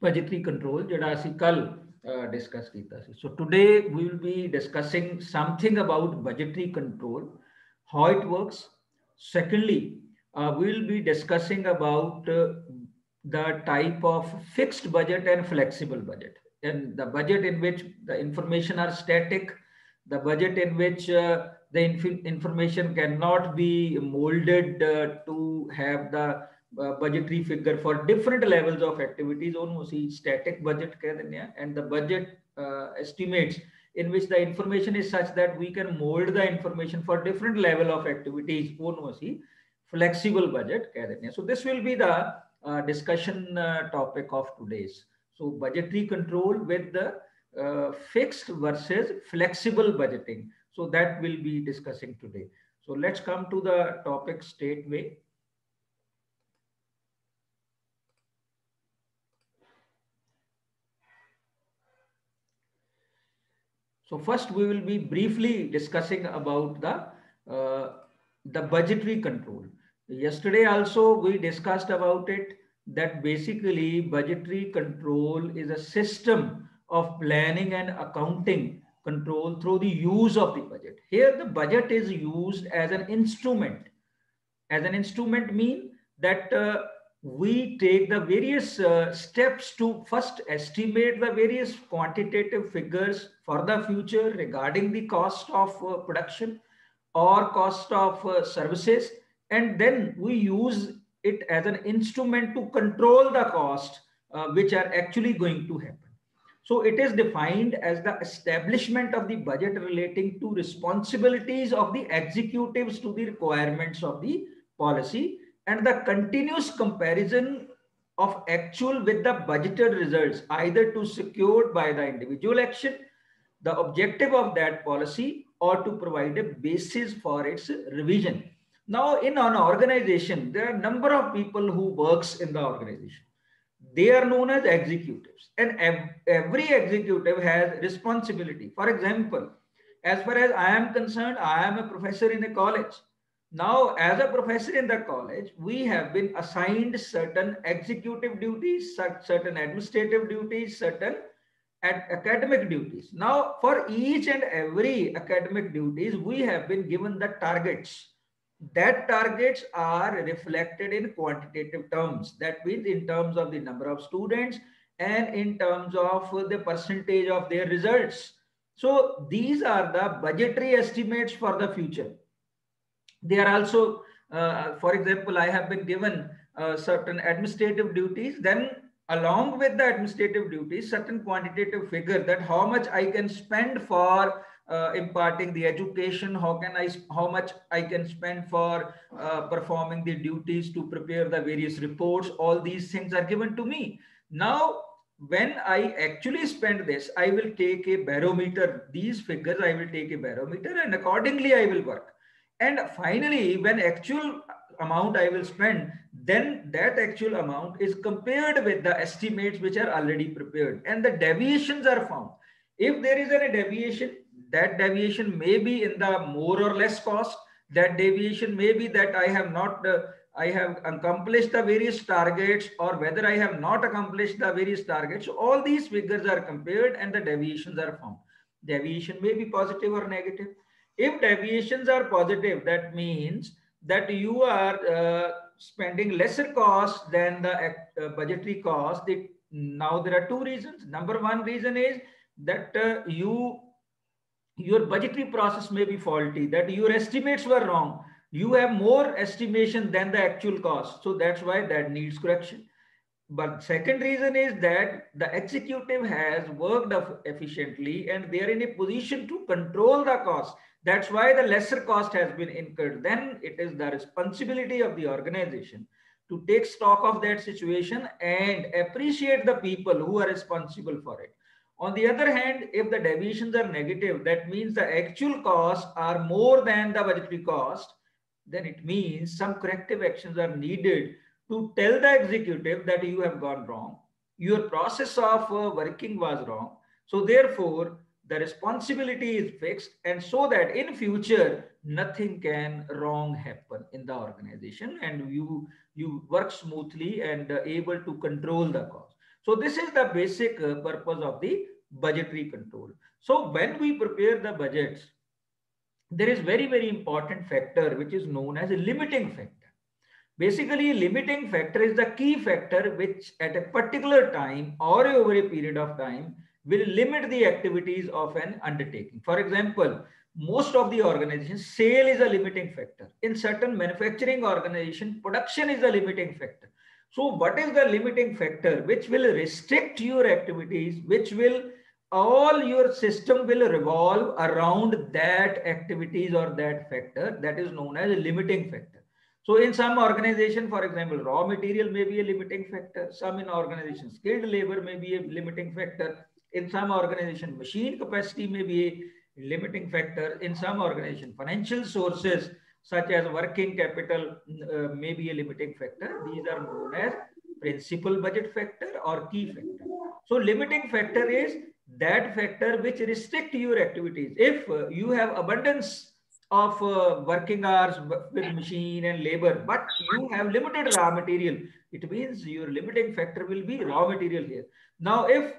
budgetary control ਜਿਹੜਾ ਅਸੀਂ ਕੱਲ discuss ਕੀਤਾ ਸੀ. So today we will be discussing something about budgetary control, how it works. Secondly, we will be discussing about the type of fixed budget and flexible budget, and the budget in which the information are static, the budget in which the information cannot be molded to have the budgetary figure for different levels of activities ਉਹਨੂੰ ਅਸੀਂ static budget ਕਹਿ ਦਿੰਦੇ ਹਾਂ, and the budget estimates in which the information is such that we can mold the information for different level of activities ਉਹਨੂੰ ਅਸੀਂ flexible budget ਕਹਿ ਦਿੰਦੇ ਹਾਂ. So this will be the discussion topic of today's. So budgetary control with the fixed versus flexible budgeting. So that we'll be discussing today. So let's come to the topic straightway. So first we will be briefly discussing about the budgetary control. Yesterday also we discussed about it, that basically budgetary control is a system of planning and accounting control through the use of the budget. Here the budget is used as an instrument. As an instrument mean that we take the various steps to first estimate the various quantitative figures for the future regarding the cost of production or cost of services, and then we use it as an instrument to control the cost which are actually going to happen. So it is defined as the establishment of the budget relating to responsibilities of the executives to the requirements of the policy, and the continuous comparison of actual with the budgeted results, either to secured by the individual action, the objective of that policy, or to provide a basis for its revision. Now in an organization, there are a number of people who works in the organization. They are known as executives, and every executive has responsibility. For example, as far as I am concerned, I am a professor in a college. Now, as a professor in the college, we have been assigned certain executive duties, certain administrative duties, certain academic duties. Now, for each and every academic duties, we have been given the targets. That targets are reflected in quantitative terms. That means in terms of the number of students and in terms of the percentage of their results. So these are the budgetary estimates for the future. They are also, for example, I have been given certain administrative duties, then along with the administrative duties, certain quantitative figure that how much I can spend for imparting the education, how much I can spend for performing the duties to prepare the various reports. All these things are given to me. Now, when I actually spend this, I will take a barometer. These figures, I will take a barometer, and accordingly I will work. And finally, when actual amount I will spend, then that actual amount is compared with the estimates which are already prepared, and the deviations are found. If there is any deviation, that deviation may be in the more or less cost. That deviation may be that I have not I have accomplished the various targets, or whether I have not accomplished the various targets. So all these figures are compared and the deviations are found. Deviation may be positive or negative. If deviations are positive, that means that you are spending lesser cost than the budgetary cost. Now there are two reasons. Number one reason is that your budgetary process may be faulty, that your estimates were wrong. You have more estimation than the actual cost. So that's why that needs correction. But second reason is that the executive has worked efficiently and they are in a position to control the cost. That's why the lesser cost has been incurred. Then it is the responsibility of the organization to take stock of that situation and appreciate the people who are responsible for it. On the other hand, if the deviations are negative, that means the actual costs are more than the budgetary cost, then it means some corrective actions are needed to tell the executive that you have gone wrong. Your process of working was wrong. So therefore, the responsibility is fixed, and so that in future, nothing can wrong happen in the organization and you work smoothly and able to control the cost. So this is the basic purpose of the budgetary control. So when we prepare the budgets, there is very important factor which is known as a limiting factor. Basically, a limiting factor is the key factor which at a particular time or over a period of time will limit the activities of an undertaking. For example, most of the organizations, sale is a limiting factor. In certain manufacturing organization, production is a limiting factor. So what is the limiting factor which will restrict your activities, which will all your system will revolve around that activities or that factor, that is known as a limiting factor. So in some organization, for example, raw material may be a limiting factor. Some in organization, skilled labor may be a limiting factor. In some organization, machine capacity may be a limiting factor. In some organization, financial sources such as working capital may be a limiting factor. These are known as principal budget factor or key factor. So limiting factor is that factor which restrict your activities. If you have abundance of working hours with machine and labor, but you have limited raw material, it means your limiting factor will be raw material here. Now, if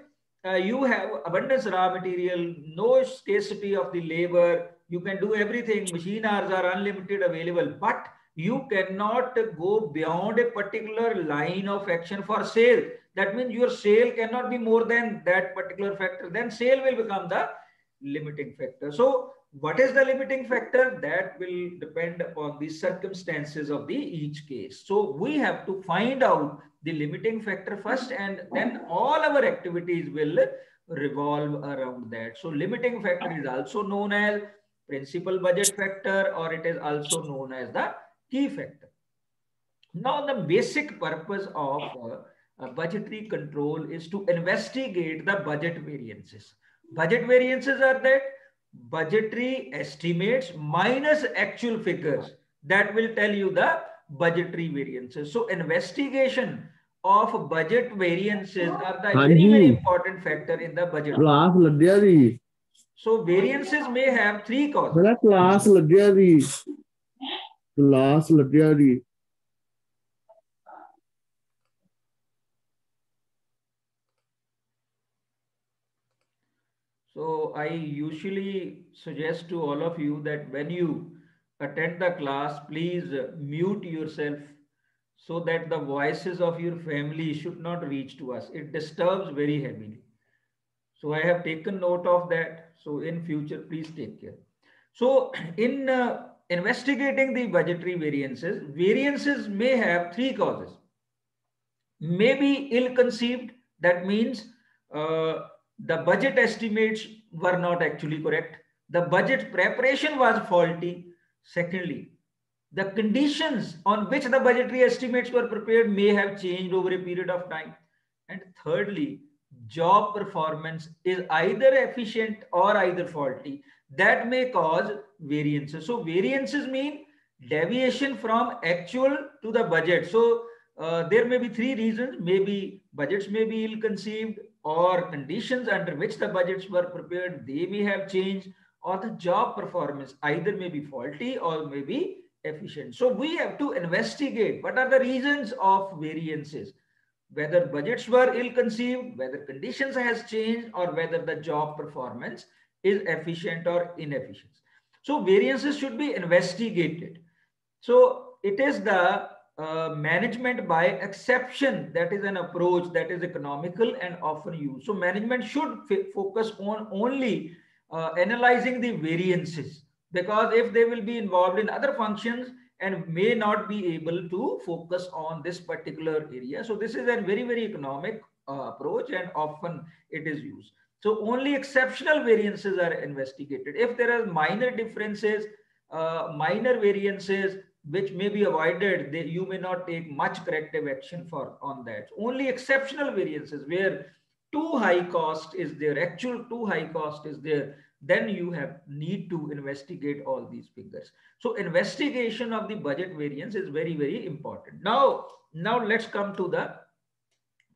you have abundance raw material, no scarcity of the labor, you can do everything, machine hours are unlimited available, but you cannot go beyond a particular line of action for sale. That means your sale cannot be more than that particular factor. Then sale will become the limiting factor. So what is the limiting factor? That will depend upon the circumstances of the each case. So we have to find out the limiting factor first, and then all our activities will revolve around that. So limiting factor is also known as principal budget factor, or it is also known as the key factor. Now the basic purpose of budgetary control is to investigate the budget variances. Budget variances are that budgetary estimates minus actual figures that will tell you the budgetary variances. So investigation of budget variances are the very important factor in the budget. So variances may have three causes. So I usually suggest to all of you that when you attend the class, please mute yourself so that the voices of your family should not reach to us. It disturbs very heavily. So I have taken note of that. So in future, please take care. So in investigating the budgetary variances, variances may have three causes. Maybe ill-conceived, that means the budget estimates were not actually correct. The budget preparation was faulty. Secondly, the conditions on which the budgetary estimates were prepared may have changed over a period of time. And thirdly, job performance is either efficient or either faulty. That may cause variances. So variances mean deviation from actual to the budget. So there may be three reasons. Maybe budgets may be ill-conceived, or conditions under which the budgets were prepared, they may have changed, or the job performance either may be faulty or may be efficient. So we have to investigate what are the reasons of variances, whether budgets were ill-conceived, whether conditions has changed, or whether the job performance is efficient or inefficient. So variances should be investigated. So it is the management by exception that is an approach that is economical and often used. So management should focus on only analyzing the variances, because if they will be involved in other functions and may not be able to focus on this particular area. So this is a very economic approach, and often it is used. So only exceptional variances are investigated. If there are minor differences, minor variances which may be avoided, you may not take much corrective action on that. Only exceptional variances where too high cost is there, actual too high cost is there, then you need to investigate all these figures. So investigation of the budget variance is very important. Now let's come to the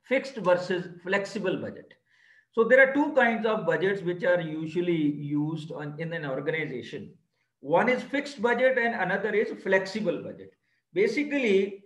fixed versus flexible budget. So there are two kinds of budgets which are usually used in an organization. One is fixed budget and another is flexible budget. Basically,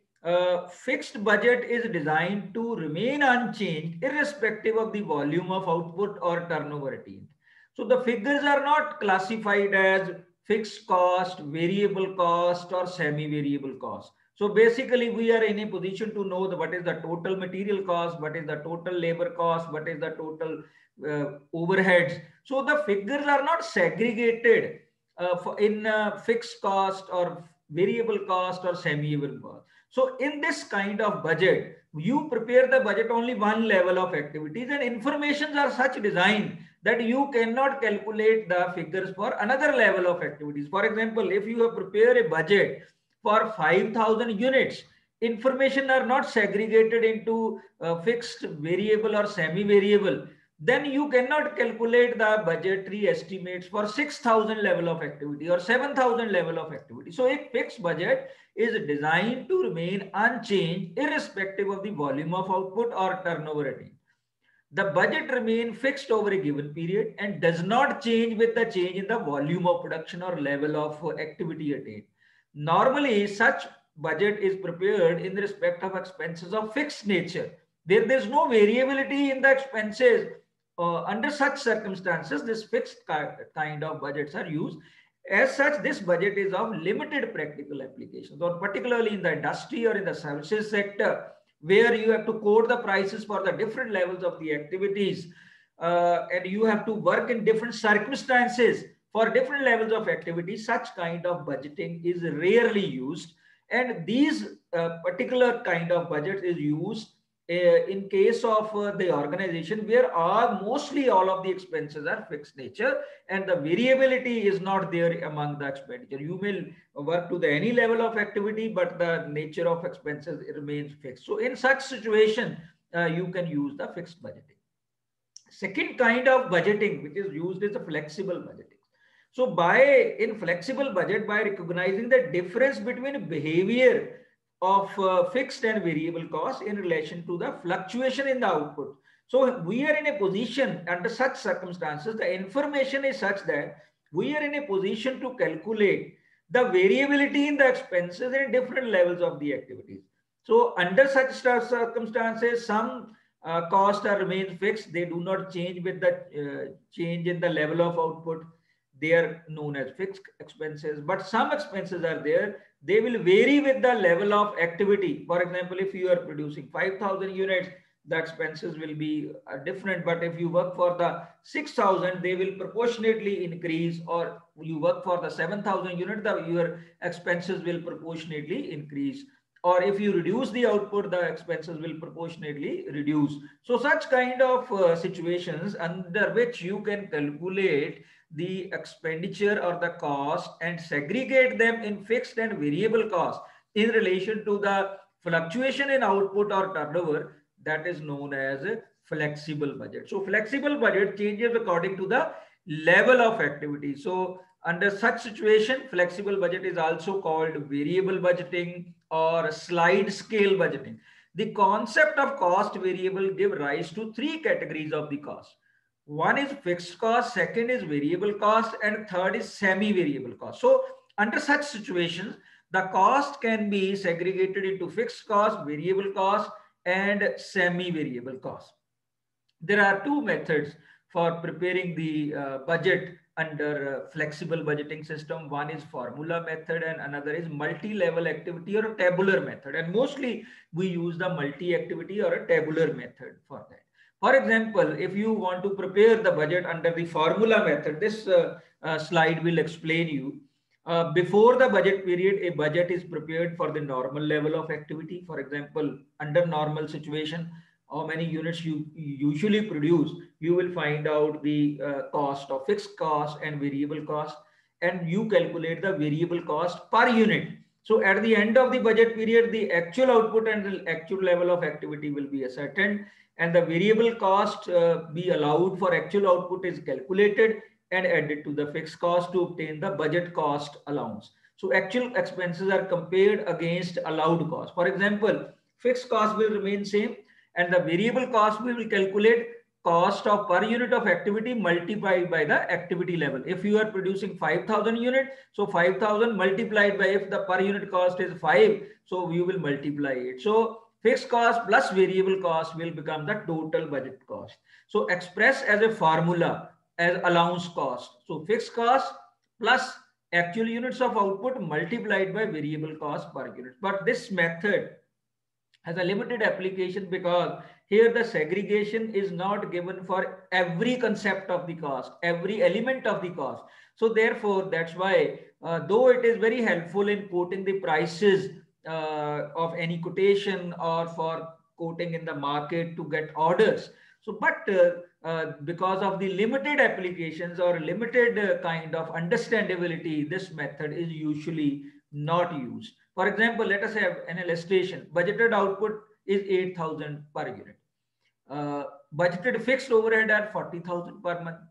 fixed budget is designed to remain unchanged irrespective of the volume of output or turnover attained. So the figures are not classified as fixed cost, variable cost, or semi-variable cost. So basically, we are in a position to know what is the total material cost, what is the total labor cost, what is the total overheads. So the figures are not segregated in fixed cost or variable cost or semi-variable cost. So in this kind of budget, you prepare the budget only one level of activities, and informations are such designed that you cannot calculate the figures for another level of activities. For example, if you have prepared a budget for 5,000 units, information are not segregated into fixed, variable or semi-variable, then you cannot calculate the budgetary estimates for 6,000 level of activity or 7,000 level of activity. So a fixed budget is designed to remain unchanged irrespective of the volume of output or turnover attained. The budget remains fixed over a given period and does not change with the change in the volume of production or level of activity attained. Normally, such budget is prepared in respect of expenses of fixed nature. There's no variability in the expenses. Under such circumstances, this fixed kind of budgets are used. As such, this budget is of limited practical applications, or particularly in the industry or in the services sector, where you have to quote the prices for the different levels of the activities, and you have to work in different circumstances for different levels of activity. Such kind of budgeting is rarely used, and these particular kind of budget is used in case of the organization where mostly all of the expenses are fixed nature and the variability is not there among the expenditure. You may work to the any level of activity, but the nature of expenses remains fixed. So in such situation, you can use the fixed budgeting. Second kind of budgeting which is used is the flexible budgeting. So in flexible budget, by recognizing the difference between behavior of fixed and variable costs in relation to the fluctuation in the output. So we are in a position under such circumstances, the information is such that we are in a position to calculate the variability in the expenses in different levels of the activities. So under such circumstances, some costs are remain fixed. They do not change with the change in the level of output. They are known as fixed expenses, but some expenses are there. They will vary with the level of activity. For example, if you are producing 5,000 units, the expenses will be different. But if you work for the 6,000, they will proportionately increase, or you work for the 7,000 unit, your expenses will proportionately increase. Or if you reduce the output, the expenses will proportionately reduce. So such kind of situations under which you can calculate the expenditure or the cost and segregate them in fixed and variable costs in relation to the fluctuation in output or turnover, that is known as a flexible budget. So flexible budget changes according to the level of activity. So under such situation, flexible budget is also called variable budgeting or slide scale budgeting. The concept of cost variable give rise to three categories of the cost. One is fixed cost, second is variable cost, and third is semi-variable cost. So under such situations, the cost can be segregated into fixed cost, variable cost, and semi-variable cost. There are two methods for preparing the budget under flexible budgeting system. One is formula method and another is multi-level activity or a tabular method. And mostly we use the multi-activity or a tabular method for that. For example, if you want to prepare the budget under the formula method, this slide will explain you. Before the budget period, a budget is prepared for the normal level of activity. For example, under normal situation, how many units you usually produce, you will find out the cost of fixed cost and variable cost, and you calculate the variable cost per unit. So at the end of the budget period, the actual output and the actual level of activity will be ascertained, and the variable cost be allowed for actual output is calculated and added to the fixed cost to obtain the budget cost allowance. So actual expenses are compared against allowed cost. For example, fixed cost will remain same and the variable cost we will calculate cost of per unit of activity multiplied by the activity level. If you are producing 5,000 units, so 5,000 multiplied by, if the per unit cost is 5, so you will multiply it. So fixed cost plus variable cost will become the total budget cost. So express as a formula as allowance cost. So fixed cost plus actual units of output multiplied by variable cost per unit. But this method has a limited application because here the segregation is not given for every concept of the cost, every element of the cost. So therefore, that's why, though it is very helpful in quoting the prices of any quotation or for quoting in the market to get orders. So, but because of the limited applications or limited kind of understandability, this method is usually not used. For example, let us have an illustration. Budgeted output is 8,000 per unit. Budgeted fixed overhead are 40,000 per month.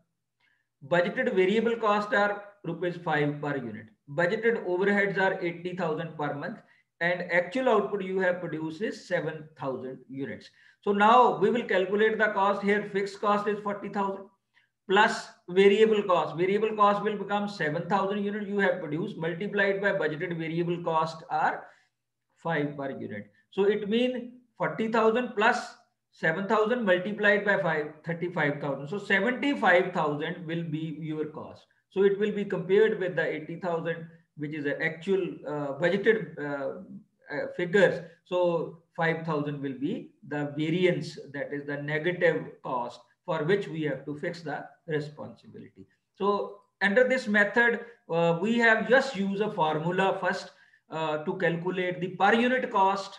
Budgeted variable cost are rupees 5 per unit. Budgeted overheads are 80,000 per month. And actual output you have produced is 7,000 units. So now we will calculate the cost here. Fixed cost is 40,000 plus variable cost. Variable cost will become 7,000 units you have produced multiplied by budgeted variable cost are 5 per unit. So it means 40,000 plus 7,000 multiplied by 5, 35,000. So 75,000 will be your cost. So it will be compared with the 80,000, which is the actual budgeted figures. So 5,000 will be the variance, that is the negative cost for which we have to fix the responsibility. So under this method, we have just used a formula first to calculate the per unit cost,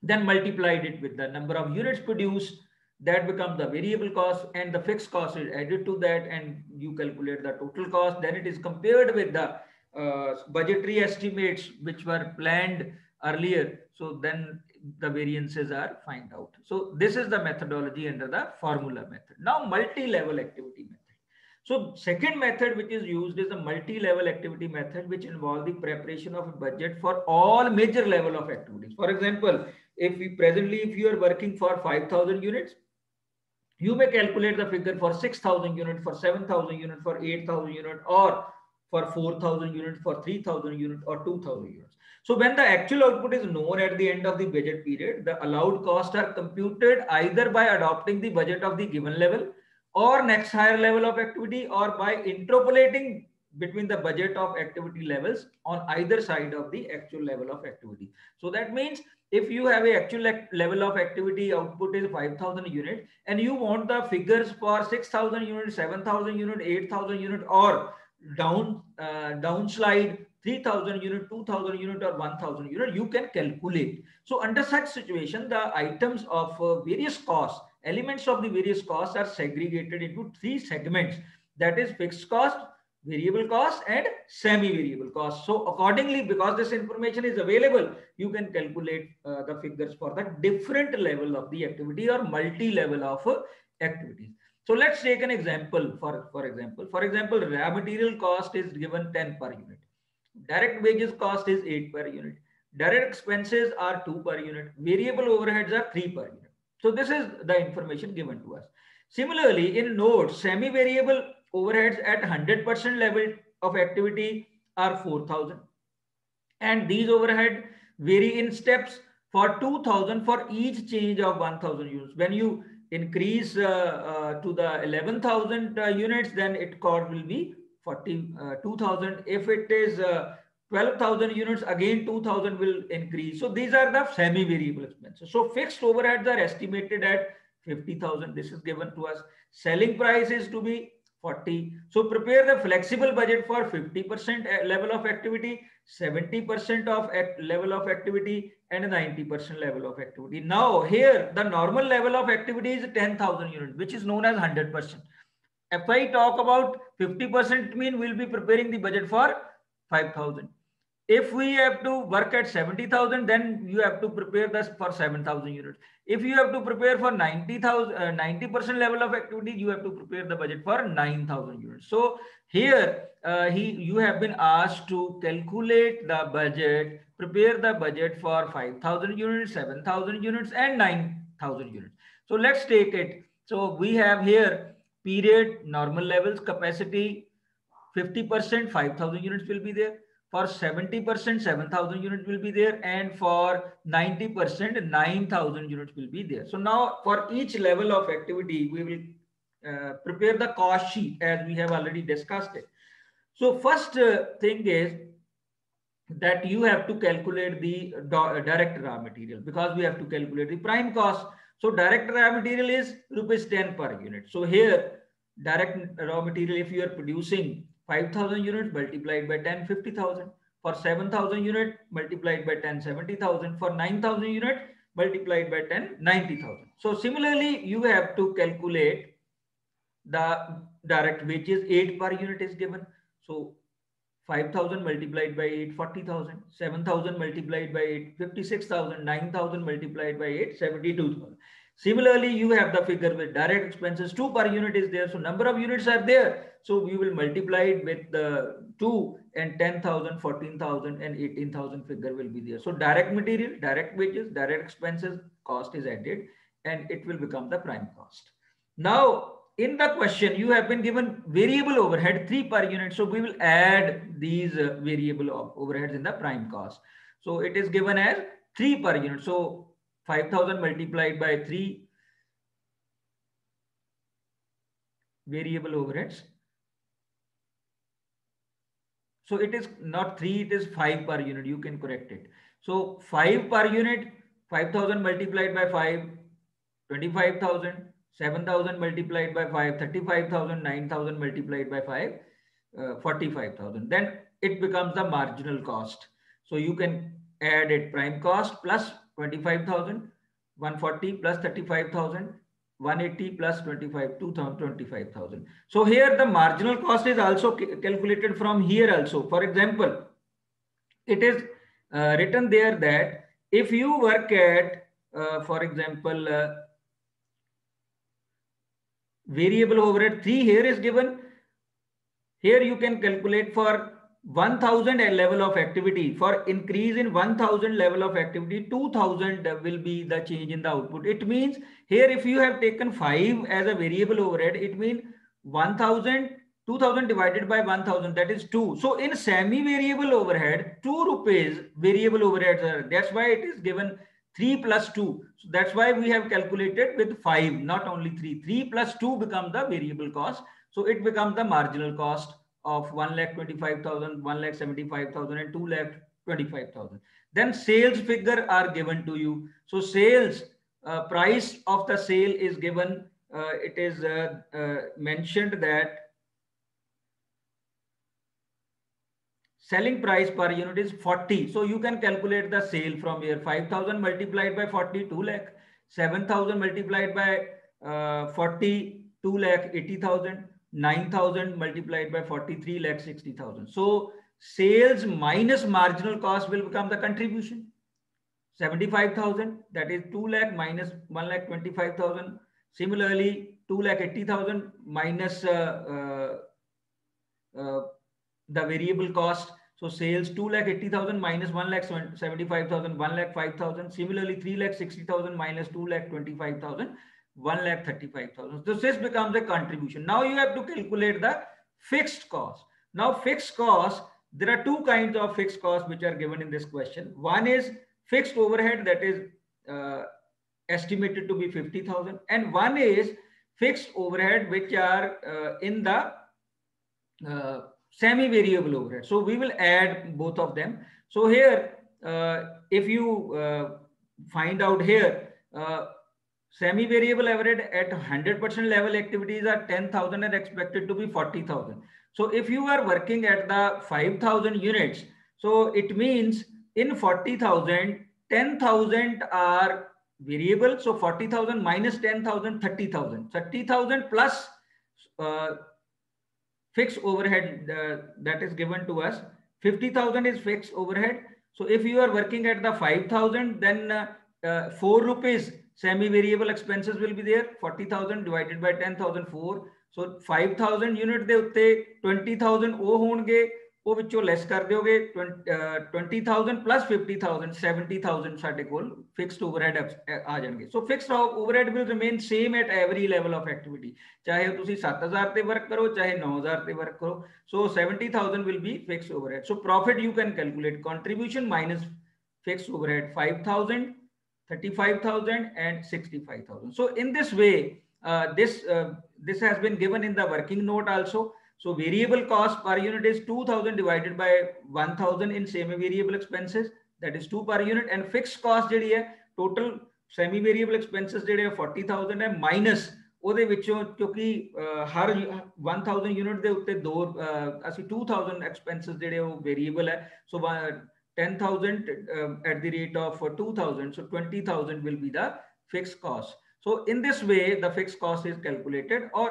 then multiplied it with the number of units produced. That becomes the variable cost, and the fixed cost is added to that, and you calculate the total cost. Then it is compared with the budgetary estimates which were planned earlier. So then the variances are find out. So this is the methodology under the formula method. Now multi-level activity method. So second method which is used is the multi-level activity method, which involves the preparation of a budget for all major level of activities. For example, if you are working for 5,000 units, you may calculate the figure for 6,000 units, for 7,000 units, for 8,000 units, or for 4,000 units, for 3,000 units, or 2,000 units. So when the actual output is known at the end of the budget period, the allowed costs are computed either by adopting the budget of the given level or next higher level of activity, or by interpolating between the budget of activity levels on either side of the actual level of activity. So that means if you have a actual level of activity output is 5,000 units and you want the figures for 6,000 units, 7,000 units, 8,000 units, or downslide 3,000 unit, 2,000 unit, or 1,000 unit, you can calculate. So under such situation, the items of various costs, elements of the various costs are segregated into three segments, that is fixed cost, variable cost, and semi-variable cost. So accordingly, because this information is available, you can calculate the figures for the different level of the activity or multi-level of activities. So let's take an example. For example, raw material cost is given 10 per unit. Direct wages cost is 8 per unit. Direct expenses are 2 per unit. Variable overheads are 3 per unit. So this is the information given to us. Similarly, in notes, semi-variable overheads at 100% level of activity are 4,000. And these overhead vary in steps for 2,000 for each change of 1,000 units. When you increase to the 11,000 units, then it cost will be 42,000. If it is 12,000 units, again 2,000 will increase. So these are the semi-variable expenses. So fixed overheads are estimated at 50,000. This is given to us. Selling price is to be 40. So prepare the flexible budget for 50% level of activity, 70% of level of activity, and 90% level of activity. Now here the normal level of activity is 10,000 units, which is known as 100%. If I talk about 50%, mean we'll be preparing the budget for 5,000. If we have to work at 70,000, then you have to prepare this for 7,000 units. If you have to prepare for 90% level of activity, you have to prepare the budget for 9,000 units. So here you have been asked to calculate the budget, prepare the budget for 5,000 units, 7,000 units, and 9,000 units. So let's take it. So we have here period, normal levels, capacity 50%, 5,000 units will be there. For 70%, 7,000 units will be there. And for 90%, 9,000 units will be there. So now for each level of activity, we will prepare the cost sheet as we have already discussed it. So first thing is that you have to calculate the direct raw material, because we have to calculate the prime cost. So direct raw material is rupees 10 per unit. So here direct raw material, if you are producing 5,000 units, multiplied by 10, 50,000. For 7,000 unit, multiplied by 10, 70,000. For 9,000 unit, multiplied by 10, 90,000. So similarly, you have to calculate the direct wages. 8 per unit is given. So 5,000 multiplied by 8, 40,000. 7,000 multiplied by 8, 56,000. 9,000 multiplied by 8, 72,000. Similarly, you have the figure with direct expenses. 2 per unit is there. So number of units are there. So we will multiply it with the 2, and 10,000, 14,000 and 18,000 figure will be there. So direct material, direct wages, direct expenses cost is added, and it will become the prime cost. Now, in the question, you have been given variable overhead 3 per unit. So we will add these variable overheads in the prime cost. So it is given as 3 per unit. So 5,000 multiplied by 3 variable overheads. So it is not 3, it is 5 per unit. You can correct it. So 5 per unit, 5,000 multiplied by 5, 25,000. 7,000 multiplied by 5, 35,000. 9,000 multiplied by 5, 45,000. Then it becomes the marginal cost. So you can add it prime cost plus 25,000, 140 plus 35,000, 180 plus 25, 25,000. So here the marginal cost is also calculated from here also. For example, it is written there that if you work at, for example, variable overhead 3 here is given. Here you can calculate for 1,000 level of activity. For increase in 1,000 level of activity, 2,000 will be the change in the output. It means here if you have taken 5 as a variable overhead, it means 1,000, 2,000 divided by 1,000, that is 2. So in semi-variable overhead, 2 rupees variable overheads are. That's why it is given 3 plus 2. So that's why we have calculated with 5, not only 3. 3 plus 2 becomes the variable cost. So it becomes the marginal cost of 1,25,000, 1,75,000 and 2,25,000. Then sales figure are given to you. So sales price of the sale is given. It is mentioned that selling price per unit is 40. So you can calculate the sale from here. 5,000 multiplied by 40, 2 lakh. 7,000 multiplied by 40, 2 lakh 80,000. 9,000 multiplied by 43 lakh 60,000. So sales minus marginal cost will become the contribution. 75,000, that is 2 lakh minus 1 lakh 25,000. Similarly, 2 lakh 80,000 minus the variable cost. So sales 2 lakh 80,000 minus 1 lakh 75,000, 1 lakh 5,000. Similarly, 3 lakh 60,000 minus 2 lakh 25,000. 1,35,000. So this becomes a contribution. Now you have to calculate the fixed cost. Now fixed cost, there are two kinds of fixed costs which are given in this question. One is fixed overhead, that is estimated to be 50,000, and one is fixed overhead which are in the semi-variable overhead. So we will add both of them. So here, if you find out here, semi-variable overhead at 100% level activities are 10,000 and expected to be 40,000. So if you are working at the 5,000 units, so it means in 40,000, 10,000 are variable. So 40,000 minus 10,000, 30,000. 30,000 plus fixed overhead that is given to us. 50,000 is fixed overhead. So if you are working at the 5,000, then 4 rupees semi-variable expenses will be there. 40,000 divided by 10,000, 4. So 5,000 unit de utte 20,000 ਉਹ ਹੋਣਗੇ ਉਹ ਵਿੱਚੋਂ ਲੈਸ ਕਰ ਦਿਓਗੇ 20,000 plus 50,000 70,000 ਸਾਡੇ ਕੋਲ fixed overhead ਆ ਜਾਣਗੇ। So fixed overhead will remain same at every level of activity, ਚਾਹੇ ਤੁਸੀਂ 7,000 ਤੇ ਵਰਕ ਕਰੋ ਚਾਹੇ 9,000 ਤੇ ਵਰਕ ਕਰੋ। ਸੋ 70,000 will be fixed overhead. So profit you can calculate contribution minus fixed overhead 5,000, 35,000 and 65,000. So in this way this has been given in the working note also. So variable cost per unit is 2,000 divided by 1,000 in semi variable expenses, that is 2 per unit, and fixed cost ਜਿਹੜੀ ਹੈ total semi variable expenses ਜਿਹੜੇ 40,000 ਹੈ minus ਉਹਦੇ ਵਿੱਚੋਂ ਕਿਉਂਕਿ ਹਰ 1,000 unit ਦੇ ਉੱਤੇ ਦੋ ਅਸੀਂ 2,000 expenses ਜਿਹੜੇ ਉਹ variable ਹੈ, so 10,000 at the rate of 2,000, so 20,000 will be the fixed cost. So in this way the fixed cost is calculated, or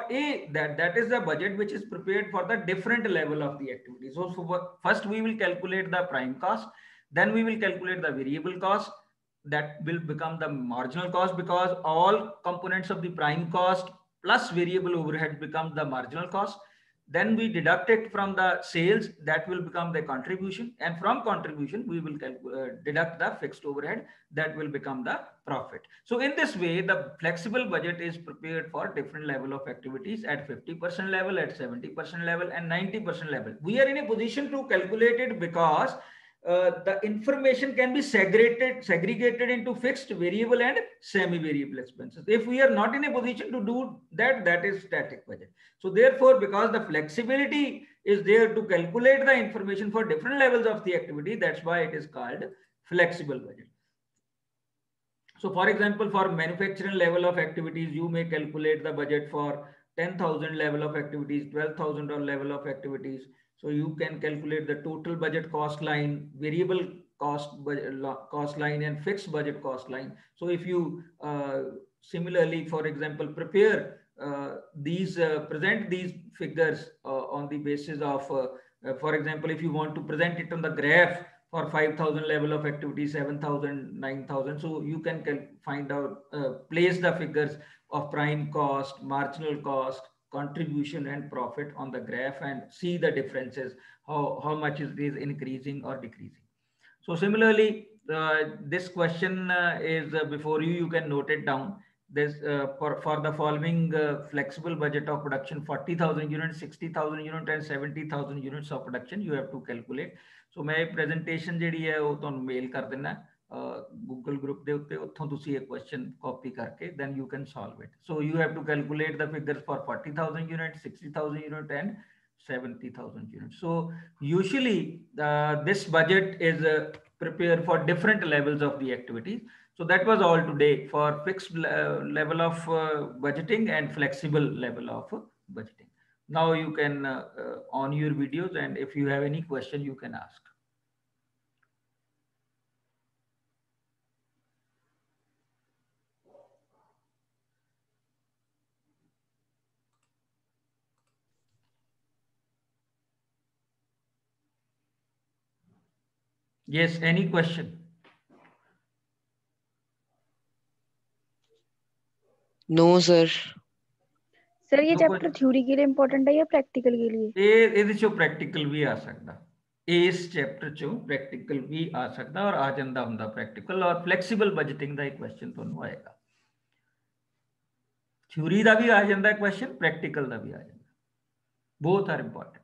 that is the budget which is prepared for the different level of the activity. So first we will calculate the prime cost, then we will calculate the variable cost, that will become the marginal cost, because all components of the prime cost plus variable overhead becomes the marginal cost. Then we deduct it from the sales, that will become the contribution, and from contribution we will deduct the fixed overhead, that will become the profit. So in this way the flexible budget is prepared for different level of activities at 50% level, at 70% level and 90% level. We are in a position to calculate it because the information can be segregated into fixed, variable and semi variable expenses. If we are not in a position to do that, that is static budget. So therefore, because the flexibility is there to calculate the information for different levels of the activity, that's why it is called flexible budget. So for example, for manufacturing level of activities, you may calculate the budget for 10,000 level of activities, 12,000 on level of activities. So you can calculate the total budget cost line, variable cost line and fixed budget cost line. So if you similarly, for example, prepare present these figures on the basis of for example, if you want to present it on the graph for 5,000 level of activity, 7,000, 9,000, so you can find out place the figures of prime cost, marginal cost, contribution and profit on the graph and see the differences, how much it is increasing or decreasing. So similarly, this question is before you, you can note it down. This for the following flexible budget of production, 40,000 units, 60,000 units and 70,000 units of production you have to calculate. So my presentation ਜਿਹੜੀ ਹੈ ਉਹ ਤੁਹਾਨੂੰ ਮੇਲ ਕਰ ਦੇਣਾ Google group ਦੇ ਉੱਤੇ, ਉੱਥੋਂ ਤੁਸੀਂ ਇਹ question copy ਕਰਕੇ then you can solve it. So you have to calculate the figures for 40,000 units, 60,000 units and 70,000 units. So usually this budget is prepared for different levels of the activities. So that was all today for fixed level of budgeting and flexible level of budgeting. Now you can on your videos, and if you have any question you can ask. Yes, any question? No sir. Sir ये chapter theory के लिए important है या practical के लिए? ਇਹਦੇ ਚੋਂ practical ਵੀ ਆ ਸਕਦਾ, ਇਸ ਚੈਪਟਰ ਚੋਂ ਪ੍ਰੈਕਟੀਕਲ ਵੀ ਆ ਸਕਦਾ ਔਰ ਆ ਜਾਂਦਾ ਹੁੰਦਾ ਪ੍ਰੈਕਟੀਕਲ, ਔਰ ਫਲੈਕਸੀਬਲ ਬਜਟਿੰਗ ਦਾ ਇੱਕ ਕੁਐਸਚਨ ਤੁਹਾਨੂੰ ਆਏਗਾ। ਥਿਊਰੀ ਦਾ ਵੀ ਆ ਜਾਂਦਾ ਕੁਐਸਚਨ, ਪ੍ਰੈਕਟੀਕਲ ਦਾ ਵੀ ਆ ਜਾਂਦਾ, both are important.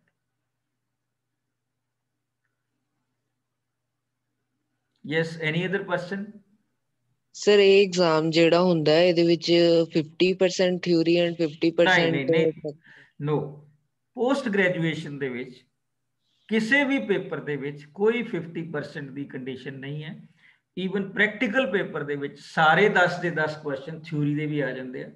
Yes, any other question? Sir, ਇਹ ਐਗਜ਼ਾਮ ਜਿਹੜਾ ਹੁੰਦਾ ਹੈ ਇਹਦੇ ਵਿੱਚ 50% theory and 50% no. Post graduation ਦੇ ਵਿੱਚ ਕਿਸੇ ਵੀ ਪੇਪਰ ਦੇ ਵਿੱਚ ਕੋਈ 50% ਦੀ ਕੰਡੀਸ਼ਨ ਨਹੀਂ ਹੈ। ਈਵਨ ਪ੍ਰੈਕਟੀਕਲ ਪੇਪਰ ਦੇ ਵਿੱਚ ਸਾਰੇ 10 ਦੇ 10 ਕੁਐਸਚਨ ਥਿਊਰੀ ਦੇ ਵੀ ਆ ਜਾਂਦੇ ਆ,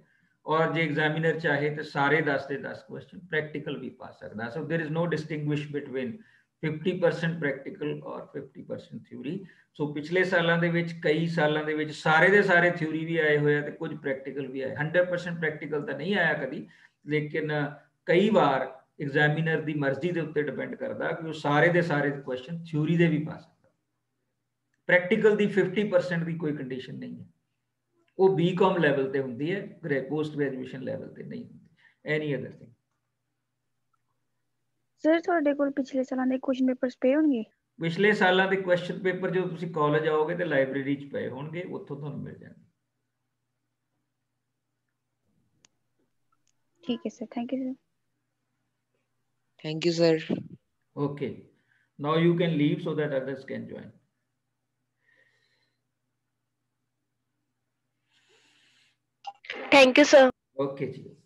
ਔਰ ਜੇ ਐਗਜ਼ਾਮੀਨਰ ਚਾਹੇ ਤਾਂ ਸਾਰੇ 10 ਦੇ 10 ਕੁਐਸਚਨ ਪ੍ਰੈਕਟੀਕਲ ਵੀ ਪਾ ਸਕਦਾ। So there is no distinguish between 50% practical ਔਰ 50% ਥਿਊਰੀ। ਸੋ ਪਿਛਲੇ ਸਾਲਾਂ ਦੇ ਵਿੱਚ ਕਈ ਸਾਲਾਂ ਦੇ ਵਿੱਚ ਸਾਰੇ ਦੇ ਸਾਰੇ ਥਿਊਰੀ ਵੀ ਆਏ ਹੋਏ ਆ ਤੇ ਕੁਝ ਪ੍ਰੈਕਟੀਕਲ ਵੀ ਆਏ। 100% ਪ੍ਰੈਕਟੀਕਲ ਤਾਂ ਨਹੀਂ ਆਇਆ ਕਦੀ, ਲੇਕਿਨ ਕਈ ਵਾਰ ਐਗਜ਼ਾਮੀਨਰ ਦੀ ਮਰਜ਼ੀ ਦੇ ਉੱਤੇ ਡਿਪੈਂਡ ਕਰਦਾ ਕਿ ਉਹ ਸਾਰੇ ਦੇ ਸਾਰੇ ਕੁਐਸਚਨ ਥਿਊਰੀ ਦੇ ਵੀ ਪਾ ਸਕਦਾ। ਪ੍ਰੈਕਟੀਕਲ ਦੀ 50% ਦੀ ਕੋਈ ਕੰਡੀਸ਼ਨ ਨਹੀਂ ਹੈ, ਉਹ BCom ਲੈਵਲ ਤੇ ਹੁੰਦੀ ਹੈ, ਪੋਸਟ ਗ੍ਰੈਜੂਏਸ਼ਨ ਲੈਵਲ ਤੇ ਨਹੀਂ ਹੁੰਦੀ। Any other thing? ਸਰ ਤੁਹਾਡੇ ਕੋਲ ਪਿਛਲੇ ਸਾਲਾਂ ਦੇ ਕੁਐਸਚਨ ਪੇਪਰਸ ਪਏ ਹੋਣਗੇ? ਪਿਛਲੇ ਸਾਲਾਂ ਦੇ ਕੁਐਸਚਨ ਪੇਪਰ ਜਦੋਂ ਤੁਸੀਂ ਕਾਲਜ ਆਓਗੇ ਤੇ ਲਾਇਬ੍ਰੇਰੀ 'ਚ ਪਏ ਹੋਣਗੇ, ਉੱਥੋਂ ਤੁਹਾਨੂੰ ਮਿਲ ਜਾਣਗੇ। ਠੀਕ ਹੈ sir, thank you sir. Thank you sir. Okay, now you can leave so that others can join. Thank you, sir. Okay, ji.